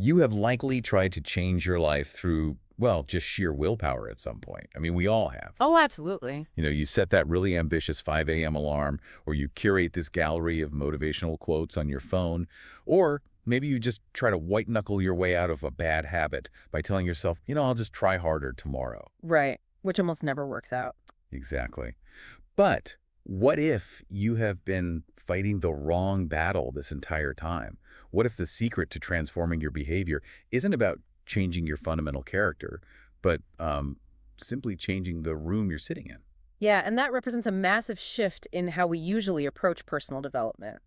You have likely tried to change your life through, well, just sheer willpower at some point. I mean, we all have. Oh, absolutely. You set that really ambitious 5 a.m. alarm, or you curate this gallery of motivational quotes on your phone, or maybe you just try to white-knuckle your way out of a bad habit by telling yourself, I'll just try harder tomorrow. Right. Which almost never works out. Exactly. But what if you have been fighting the wrong battle this entire time? What if the secret to transforming your behavior isn't about changing your fundamental character, but simply changing the room you're sitting in? Yeah, and that represents a massive shift in how we usually approach personal development.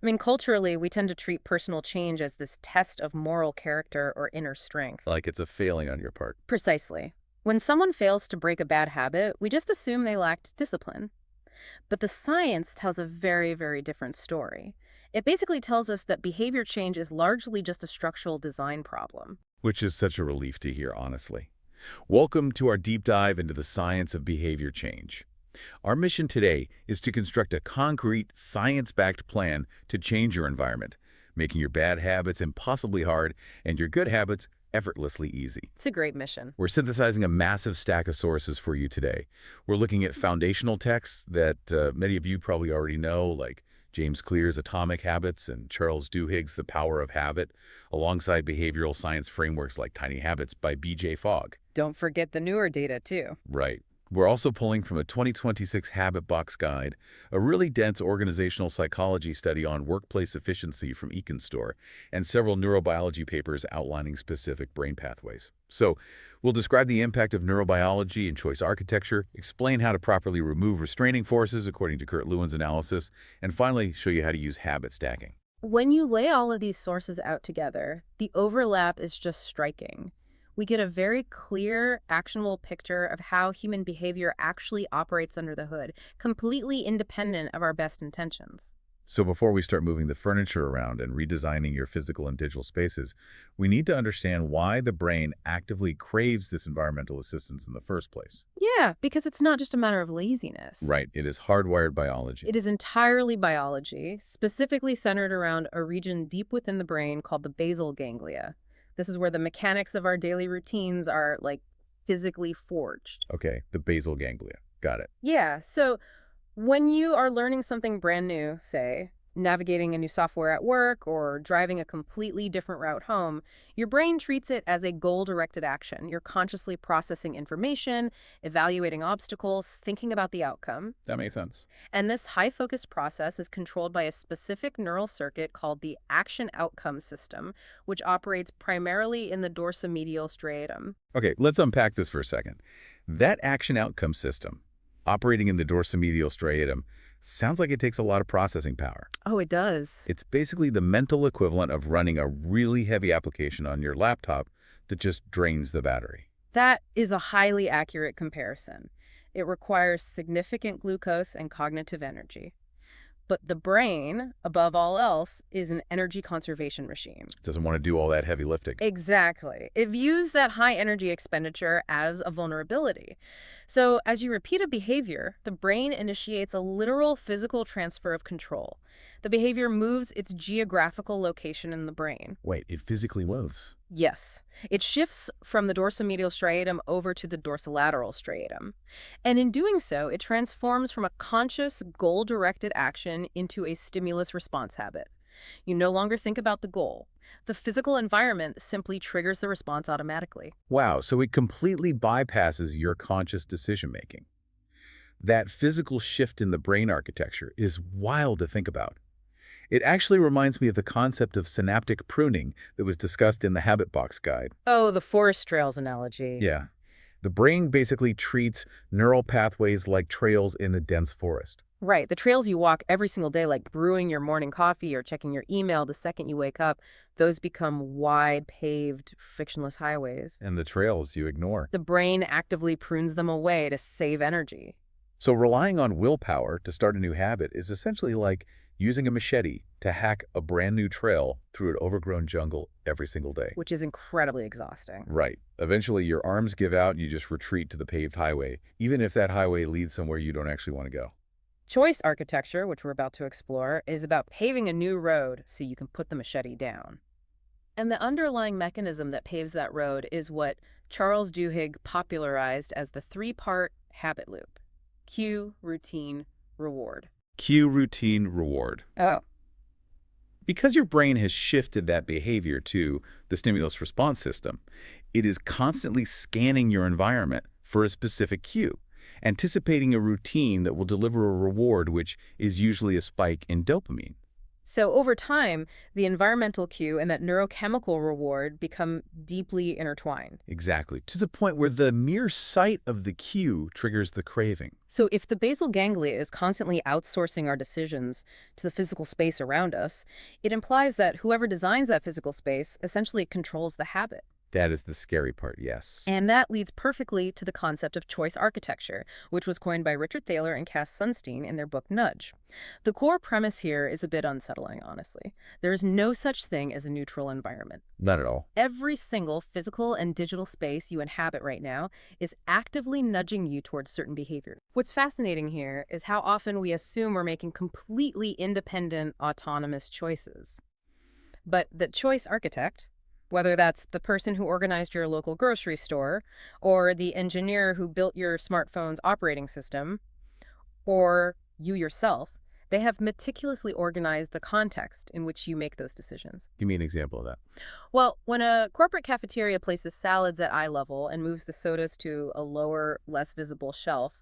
I mean, culturally, we tend to treat personal change as this test of moral character or inner strength. Like it's a failing on your part. Precisely. When someone fails to break a bad habit, we just assume they lacked discipline. But the science tells a very, very different story. It basically tells us that behavior change is largely just a structural design problem. Which is such a relief to hear, honestly. Welcome to our deep dive into the science of behavior change. Our mission today is to construct a concrete, science-backed plan to change your environment, making your bad habits impossibly hard and your good habits effortlessly easy. It's a great mission. We're synthesizing a massive stack of sources for you today. We're looking at foundational texts that many of you probably already know, like James Clear's Atomic Habits and Charles Duhigg's The Power of Habit, alongside behavioral science frameworks like Tiny Habits by B.J. Fogg. Don't forget the newer data, too. Right. We're also pulling from a 2026 Habit Box Guide, a really dense organizational psychology study on workplace efficiency from Econstore, and several neurobiology papers outlining specific brain pathways. So, we'll describe the impact of neurobiology and choice architecture, explain how to properly remove restraining forces according to Kurt Lewin's analysis, and finally show you how to use habit stacking. When you lay all of these sources out together, the overlap is just striking. We get a very clear, actionable picture of how human behavior actually operates under the hood, completely independent of our best intentions. So before we start moving the furniture around and redesigning your physical and digital spaces, we need to understand why the brain actively craves this environmental assistance in the first place. Yeah, because it's not just a matter of laziness. Right, it is hardwired biology. It is entirely biology, specifically centered around a region deep within the brain called the basal ganglia. This is where the mechanics of our daily routines are, like, physically forged. Okay, the basal ganglia. Got it. Yeah, so when you are learning something brand new, say, navigating a new software at work or driving a completely different route home, your brain treats it as a goal-directed action. You're consciously processing information, evaluating obstacles, thinking about the outcome. That makes sense. And this high-focused process is controlled by a specific neural circuit called the action-outcome system, which operates primarily in the dorsomedial striatum. Okay, let's unpack this for a second. That action-outcome system, operating in the dorsomedial striatum, sounds like it takes a lot of processing power. Oh, it does. It's basically the mental equivalent of running a really heavy application on your laptop that just drains the battery. That is a highly accurate comparison. It requires significant glucose and cognitive energy. But the brain, above all else, is an energy conservation regime. Doesn't want to do all that heavy lifting. Exactly. It views that high energy expenditure as a vulnerability. So as you repeat a behavior, the brain initiates a literal physical transfer of control. The behavior moves its geographical location in the brain. Wait, it physically moves. Yes. It shifts from the dorsomedial striatum over to the dorsolateral striatum. And in doing so, it transforms from a conscious, goal-directed action into a stimulus response habit. You no longer think about the goal. The physical environment simply triggers the response automatically. Wow, so it completely bypasses your conscious decision-making. That physical shift in the brain architecture is wild to think about. It actually reminds me of the concept of synaptic pruning that was discussed in the Habit Box Guide. Oh, the forest trails analogy. Yeah. The brain basically treats neural pathways like trails in a dense forest. Right. The trails you walk every single day, like brewing your morning coffee or checking your email the second you wake up, those become wide, paved, frictionless highways. And the trails you ignore. The brain actively prunes them away to save energy. So relying on willpower to start a new habit is essentially like using a machete to hack a brand new trail through an overgrown jungle every single day. Which is incredibly exhausting. Right. Eventually, your arms give out and you just retreat to the paved highway, even if that highway leads somewhere you don't actually want to go. Choice architecture, which we're about to explore, is about paving a new road so you can put the machete down. And the underlying mechanism that paves that road is what Charles Duhigg popularized as the three-part habit loop: cue, routine, reward. Cue, routine, reward. Oh. Because your brain has shifted that behavior to the stimulus response system, it is constantly scanning your environment for a specific cue, anticipating a routine that will deliver a reward, which is usually a spike in dopamine. So over time, the environmental cue and that neurochemical reward become deeply intertwined. Exactly, to the point where the mere sight of the cue triggers the craving. So if the basal ganglia is constantly outsourcing our decisions to the physical space around us, it implies that whoever designs that physical space essentially controls the habit. That is the scary part, yes. And that leads perfectly to the concept of choice architecture, which was coined by Richard Thaler and Cass Sunstein in their book Nudge. The core premise here is a bit unsettling, honestly. There is no such thing as a neutral environment. Not at all. Every single physical and digital space you inhabit right now is actively nudging you towards certain behavior. What's fascinating here is how often we assume we're making completely independent, autonomous choices. But the choice architect, whether that's the person who organized your local grocery store, or the engineer who built your smartphone's operating system, or you yourself, they have meticulously organized the context in which you make those decisions. Give me an example of that. Well, when a corporate cafeteria places salads at eye level and moves the sodas to a lower, less visible shelf,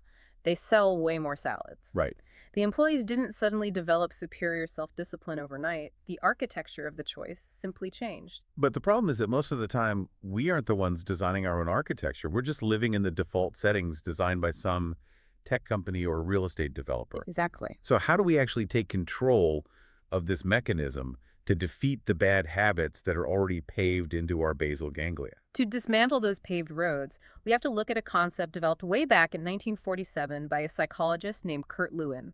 they sell way more salads. Right. The employees didn't suddenly develop superior self-discipline overnight. The architecture of the choice simply changed. But the problem is that most of the time, we aren't the ones designing our own architecture. We're just living in the default settings designed by some tech company or real estate developer. Exactly. So how do we actually take control of this mechanism to defeat the bad habits that are already paved into our basal ganglia? To dismantle those paved roads, we have to look at a concept developed way back in 1947 by a psychologist named Kurt Lewin.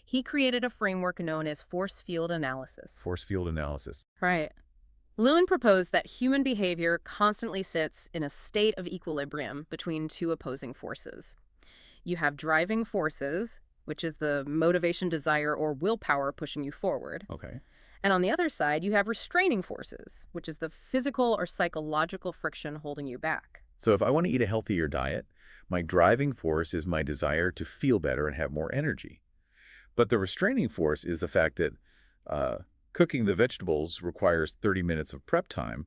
He created a framework known as force field analysis. Force field analysis. Right. Lewin proposed that human behavior constantly sits in a state of equilibrium between two opposing forces. You have driving forces, which is the motivation, desire, or willpower pushing you forward. Okay. And on the other side, you have restraining forces, which is the physical or psychological friction holding you back. So if I want to eat a healthier diet, my driving force is my desire to feel better and have more energy. But the restraining force is the fact that cooking the vegetables requires 30 minutes of prep time,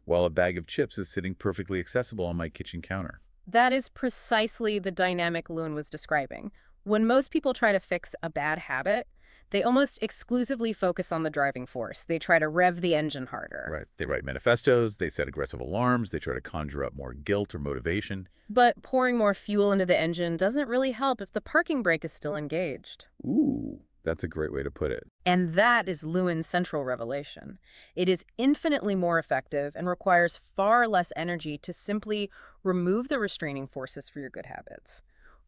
while a bag of chips is sitting perfectly accessible on my kitchen counter. That is precisely the dynamic Lewin was describing. When most people try to fix a bad habit, they almost exclusively focus on the driving force. They try to rev the engine harder. Right. They write manifestos, they set aggressive alarms, they try to conjure up more guilt or motivation. But pouring more fuel into the engine doesn't really help if the parking brake is still engaged. Ooh, that's a great way to put it. And that is Lewin's central revelation. It is infinitely more effective and requires far less energy to simply remove the restraining forces for your good habits,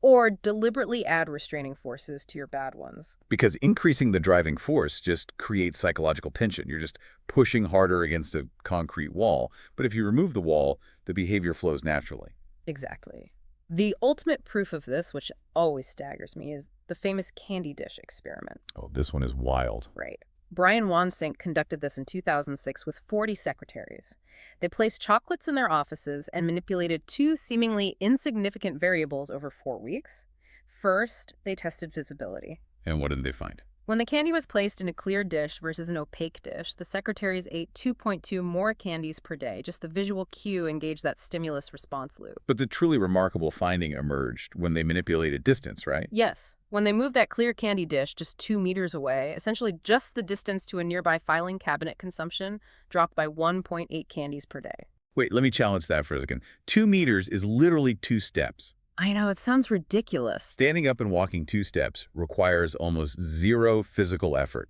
or deliberately add restraining forces to your bad ones. Because increasing the driving force just creates psychological tension. You're just pushing harder against a concrete wall. But if you remove the wall, the behavior flows naturally. Exactly. The ultimate proof of this, which always staggers me, is the famous candy dish experiment. Oh, this one is wild. Right. Brian Wansink conducted this in 2006 with 40 secretaries. They placed chocolates in their offices and manipulated two seemingly insignificant variables over 4 weeks. First, they tested visibility. And what did they find? When the candy was placed in a clear dish versus an opaque dish, the secretaries ate 2.2 more candies per day. Just the visual cue engaged that stimulus response loop. But the truly remarkable finding emerged when they manipulated distance, right? Yes. When they moved that clear candy dish just 2 meters away, essentially just the distance to a nearby filing cabinet, consumption dropped by 1.8 candies per day. Wait, let me challenge that for a second. 2 meters is literally 2 steps. I know, it sounds ridiculous. Standing up and walking 2 steps requires almost zero physical effort.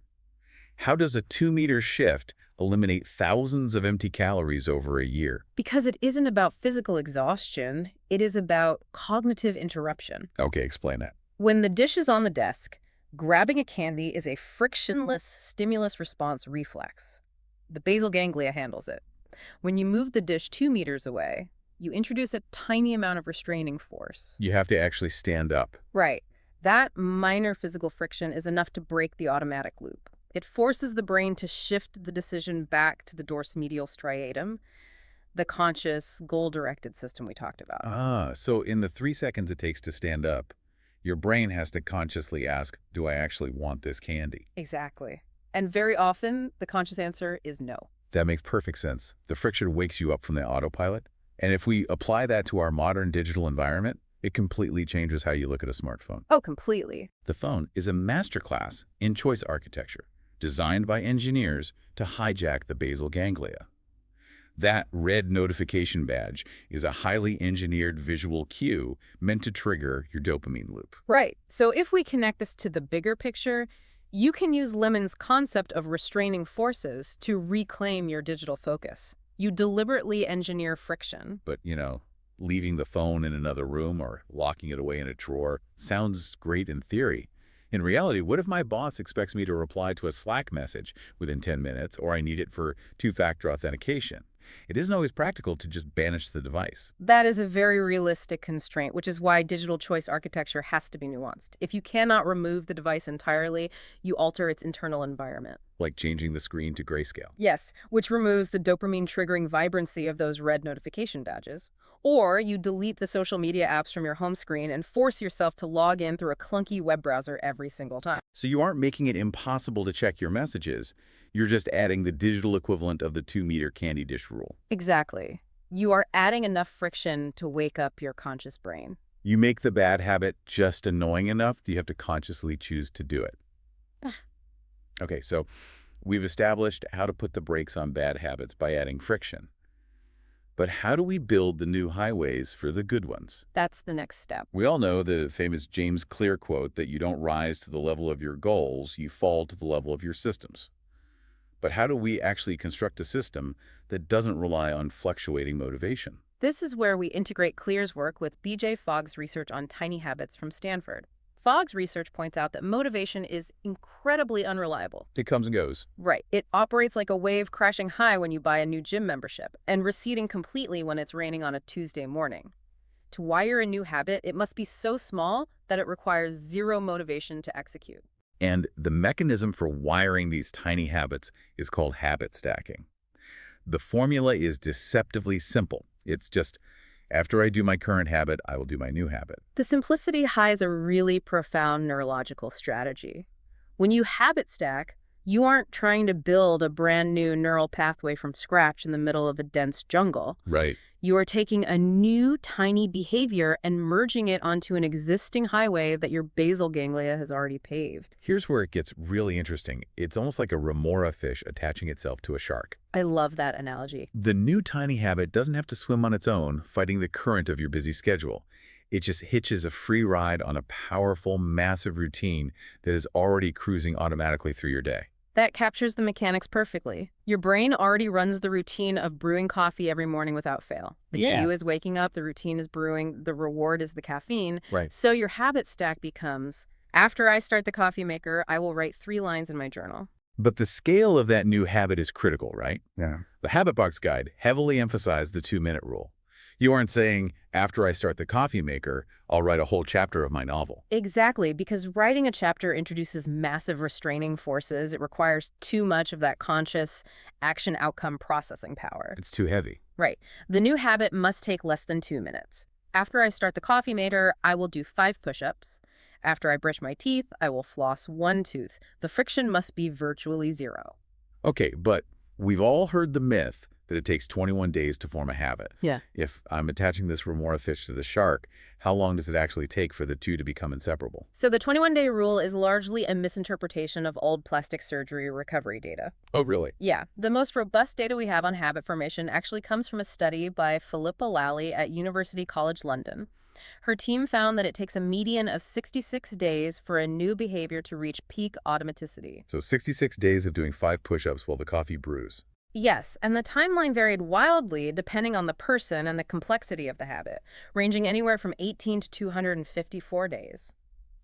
How does a 2-meter shift eliminate thousands of empty calories over a year? Because it isn't about physical exhaustion, it is about cognitive interruption. Okay, explain that. When the dish is on the desk, grabbing a candy is a frictionless stimulus response reflex. The basal ganglia handles it. When you move the dish 2 meters away, you introduce a tiny amount of restraining force. You have to actually stand up. Right. That minor physical friction is enough to break the automatic loop. It forces the brain to shift the decision back to the dorsomedial striatum, the conscious, goal-directed system we talked about. Ah, so in the 3 seconds it takes to stand up, your brain has to consciously ask, do I actually want this candy? Exactly. And very often, the conscious answer is no. That makes perfect sense. The friction wakes you up from the autopilot. And if we apply that to our modern digital environment, it completely changes how you look at a smartphone. Oh, completely. The phone is a masterclass in choice architecture, designed by engineers to hijack the basal ganglia. That red notification badge is a highly engineered visual cue meant to trigger your dopamine loop. Right. So if we connect this to the bigger picture, you can use Lemon's concept of restraining forces to reclaim your digital focus. You deliberately engineer friction. But, leaving the phone in another room or locking it away in a drawer sounds great in theory. In reality, what if my boss expects me to reply to a Slack message within 10 minutes, or I need it for two-factor authentication? It isn't always practical to just banish the device. That is a very realistic constraint, which is why digital choice architecture has to be nuanced. If you cannot remove the device entirely, you alter its internal environment. Like changing the screen to grayscale. Yes, which removes the dopamine-triggering vibrancy of those red notification badges. Or you delete the social media apps from your home screen and force yourself to log in through a clunky web browser every single time. So you aren't making it impossible to check your messages. You're just adding the digital equivalent of the 2-meter candy dish rule. Exactly. You are adding enough friction to wake up your conscious brain. You make the bad habit just annoying enough that you have to consciously choose to do it. Okay, so we've established how to put the brakes on bad habits by adding friction. But how do we build the new highways for the good ones? That's the next step. We all know the famous James Clear quote that you don't rise to the level of your goals, you fall to the level of your systems. But how do we actually construct a system that doesn't rely on fluctuating motivation? This is where we integrate Clear's work with B.J. Fogg's research on tiny habits from Stanford. Fogg's research points out that motivation is incredibly unreliable. It comes and goes. Right. It operates like a wave crashing high when you buy a new gym membership and receding completely when it's raining on a Tuesday morning. To wire a new habit, it must be so small that it requires zero motivation to execute. And the mechanism for wiring these tiny habits is called habit stacking. The formula is deceptively simple. It's just, after I do my current habit, I will do my new habit. The simplicity hides a really profound neurological strategy. When you habit stack, you aren't trying to build a brand new neural pathway from scratch in the middle of a dense jungle. Right. You are taking a new tiny behavior and merging it onto an existing highway that your basal ganglia has already paved. Here's where it gets really interesting. It's almost like a remora fish attaching itself to a shark. I love that analogy. The new tiny habit doesn't have to swim on its own, fighting the current of your busy schedule. It just hitches a free ride on a powerful, massive routine that is already cruising automatically through your day. That captures the mechanics perfectly. Your brain already runs the routine of brewing coffee every morning without fail. The cue is waking up, the routine is brewing, the reward is the caffeine. Right. So your habit stack becomes, after I start the coffee maker, I will write 3 lines in my journal. But the scale of that new habit is critical, right? Yeah. The Habit Box Guide heavily emphasized the 2-minute rule. You aren't saying, after I start the coffee maker, I'll write a whole chapter of my novel. Exactly, because writing a chapter introduces massive restraining forces. It requires too much of that conscious action-outcome processing power. It's too heavy. Right. The new habit must take less than 2 minutes. After I start the coffee maker, I will do 5 push-ups. After I brush my teeth, I will floss 1 tooth. The friction must be virtually zero. Okay, but we've all heard the myth that it takes 21 days to form a habit. Yeah. If I'm attaching this remora fish to the shark, how long does it actually take for the two to become inseparable? So the 21-day rule is largely a misinterpretation of old plastic surgery recovery data. Oh, really? Yeah. The most robust data we have on habit formation actually comes from a study by Philippa Lally at University College London. Her team found that it takes a median of 66 days for a new behavior to reach peak automaticity. So 66 days of doing 5 push-ups while the coffee brews. Yes, and the timeline varied wildly depending on the person and the complexity of the habit, ranging anywhere from 18 to 254 days.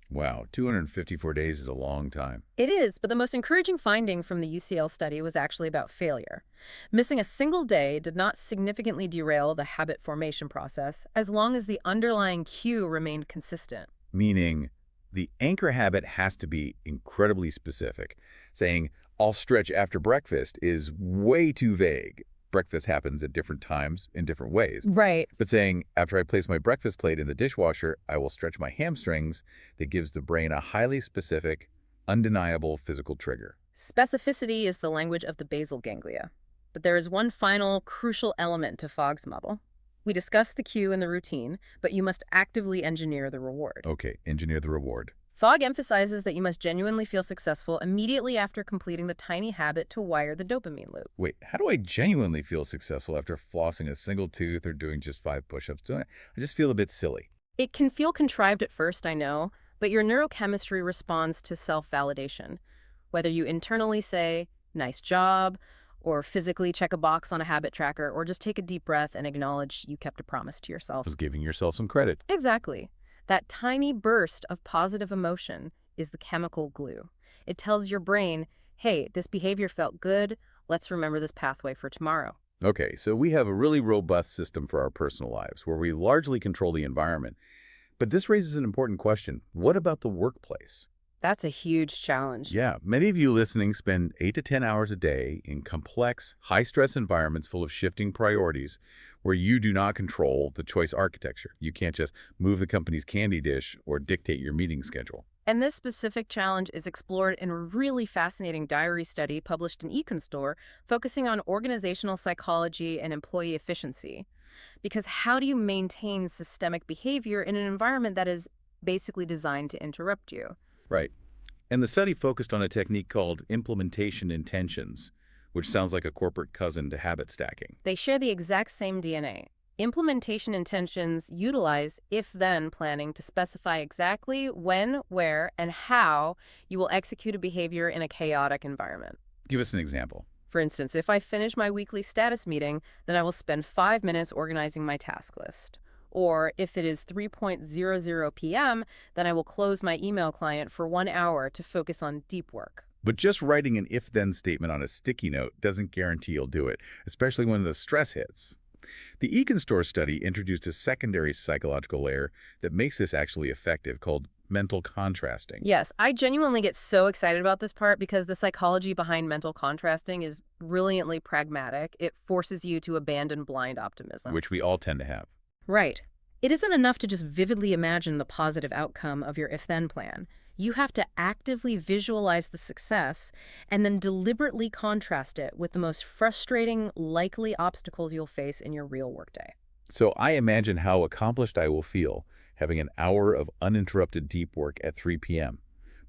Wow, 254 days is a long time. It is, but the most encouraging finding from the UCL study was actually about failure. Missing a single day did not significantly derail the habit formation process as long as the underlying cue remained consistent. Meaning, The anchor habit has to be incredibly specific. Saying, I'll stretch after breakfast is way too vague. Breakfast happens at different times in different ways. Right. But saying, after I place my breakfast plate in the dishwasher, I will stretch my hamstrings, that gives the brain a highly specific, undeniable physical trigger. Specificity is the language of the basal ganglia. But there is one final, crucial element to Fogg's model. We discussed the cue and the routine, but you must actively engineer the reward. Okay, engineer the reward. Fogg emphasizes that you must genuinely feel successful immediately after completing the tiny habit to wire the dopamine loop. Wait, how do I genuinely feel successful after flossing a single tooth or doing just 5 push-ups? I just feel a bit silly. It can feel contrived at first, I know, but your neurochemistry responds to self-validation. Whether you internally say, nice job, or physically check a box on a habit tracker, or just take a deep breath and acknowledge you kept a promise to yourself. Was giving yourself some credit. Exactly. That tiny burst of positive emotion is the chemical glue. It tells your brain, hey, this behavior felt good. Let's remember this pathway for tomorrow. Okay, so we have a really robust system for our personal lives where we largely control the environment. But this raises an important question. What about the workplace? That's a huge challenge. Yeah, many of you listening spend 8 to 10 hours a day in complex, high-stress environments full of shifting priorities where you do not control the choice architecture. You can't just move the company's candy dish or dictate your meeting schedule. And this specific challenge is explored in a really fascinating diary study published in Econstore, focusing on organizational psychology and employee efficiency. Because how do you maintain systemic behavior in an environment that is basically designed to interrupt you? Right. And the study focused on a technique called implementation intentions, which sounds like a corporate cousin to habit stacking. They share the exact same DNA. Implementation intentions utilize if-then planning to specify exactly when, where, and how you will execute a behavior in a chaotic environment. Give us an example. For instance, if I finish my weekly status meeting, then I will spend 5 minutes organizing my task list. Or if it is 3:00 p.m., then I will close my email client for 1 hour to focus on deep work. But just writing an if-then statement on a sticky note doesn't guarantee you'll do it, especially when the stress hits. The Econstore study introduced a secondary psychological layer that makes this actually effective, called mental contrasting. Yes, I genuinely get so excited about this part because the psychology behind mental contrasting is brilliantly pragmatic. It forces you to abandon blind optimism. Which we all tend to have. Right. It isn't enough to just vividly imagine the positive outcome of your if-then plan. You have to actively visualize the success and then deliberately contrast it with the most frustrating, likely obstacles you'll face in your real workday. So I imagine how accomplished I will feel having an hour of uninterrupted deep work at 3 p.m.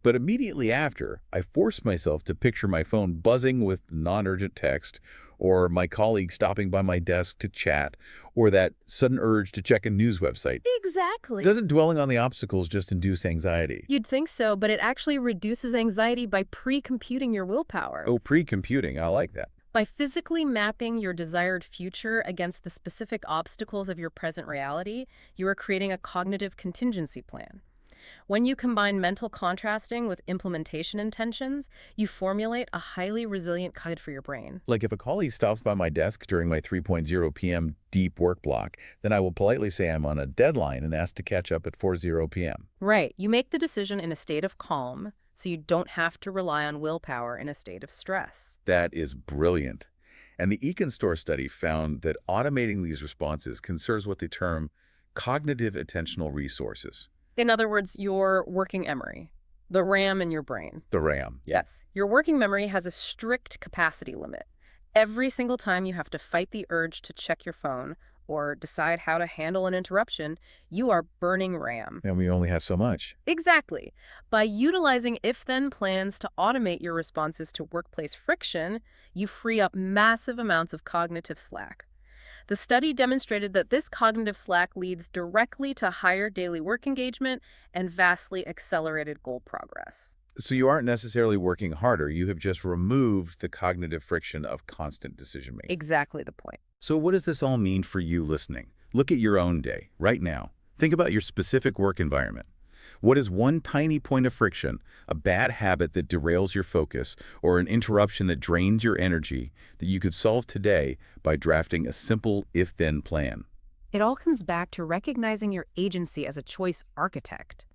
But immediately after, I force myself to picture my phone buzzing with non-urgent text, or my colleague stopping by my desk to chat, or that sudden urge to check a news website. Exactly. Doesn't dwelling on the obstacles just induce anxiety? You'd think so, but it actually reduces anxiety by pre-computing your willpower. Oh, pre-computing. I like that. By physically mapping your desired future against the specific obstacles of your present reality, you are creating a cognitive contingency plan. When you combine mental contrasting with implementation intentions, you formulate a highly resilient guide for your brain. Like if a colleague stops by my desk during my 3:00 p.m. deep work block, then I will politely say I'm on a deadline and ask to catch up at 4:00 p.m. Right. You make the decision in a state of calm, so you don't have to rely on willpower in a state of stress. That is brilliant. And the Econstore study found that automating these responses conserves what they term cognitive attentional resources. In other words, your working memory, the RAM in your brain. The RAM. Yes. Your working memory has a strict capacity limit. Every single time you have to fight the urge to check your phone or decide how to handle an interruption, you are burning RAM. And we only have so much. Exactly. By utilizing if-then plans to automate your responses to workplace friction, you free up massive amounts of cognitive slack. The study demonstrated that this cognitive slack leads directly to higher daily work engagement and vastly accelerated goal progress. So you aren't necessarily working harder. You have just removed the cognitive friction of constant decision-making. Exactly the point. So what does this all mean for you listening? Look at your own day, right now. Think about your specific work environment. What is one tiny point of friction, a bad habit that derails your focus, or an interruption that drains your energy that you could solve today by drafting a simple if-then plan? It all comes back to recognizing your agency as a choice architect.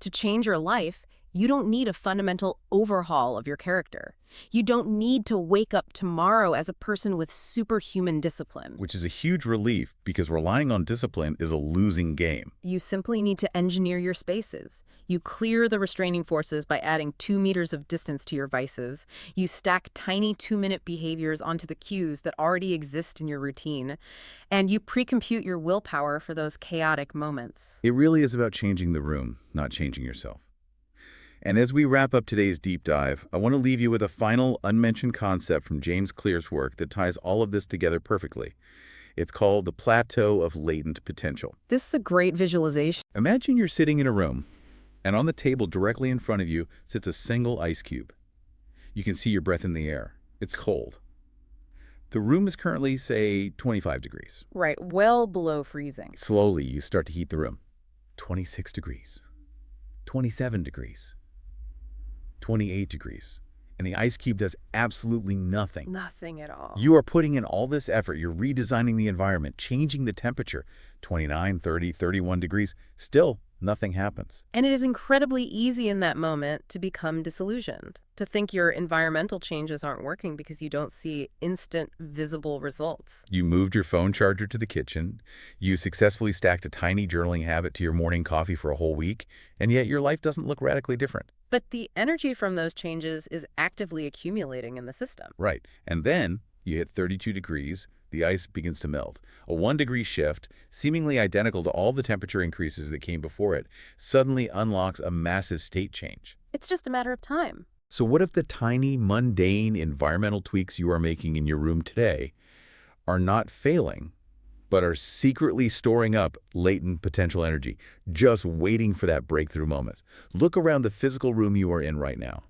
To change your life, you don't need a fundamental overhaul of your character. You don't need to wake up tomorrow as a person with superhuman discipline. Which is a huge relief because relying on discipline is a losing game. You simply need to engineer your spaces. You clear the restraining forces by adding 2 meters of distance to your vices. You stack tiny 2-minute behaviors onto the cues that already exist in your routine. And you pre-compute your willpower for those chaotic moments. It really is about changing the room, not changing yourself. And as we wrap up today's deep dive, I want to leave you with a final unmentioned concept from James Clear's work that ties all of this together perfectly. It's called the plateau of latent potential. This is a great visualization. Imagine you're sitting in a room, and on the table directly in front of you sits a single ice cube. You can see your breath in the air. It's cold. The room is currently, say, 25 degrees. Right, well below freezing. Slowly, you start to heat the room. 26 degrees. 27 degrees. 28 degrees. And the ice cube does absolutely nothing. Nothing at all. You are putting in all this effort. You're redesigning the environment, changing the temperature. 29, 30, 31 degrees. Still, nothing happens. And it is incredibly easy in that moment to become disillusioned, to think your environmental changes aren't working because you don't see instant, visible results. You moved your phone charger to the kitchen. You successfully stacked a tiny journaling habit to your morning coffee for a whole week, and yet your life doesn't look radically different. But the energy from those changes is actively accumulating in the system. Right. And then you hit 32 degrees, the ice begins to melt. A 1-degree shift, seemingly identical to all the temperature increases that came before it, suddenly unlocks a massive state change. It's just a matter of time. So what if the tiny, mundane environmental tweaks you are making in your room today are not failing, but are secretly storing up latent potential energy, just waiting for that breakthrough moment? Look around the physical room you are in right now.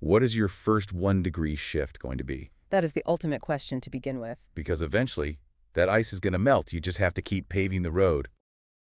What is your first 1-degree shift going to be? That is the ultimate question to begin with. Because eventually, that ice is going to melt. You just have to keep paving the road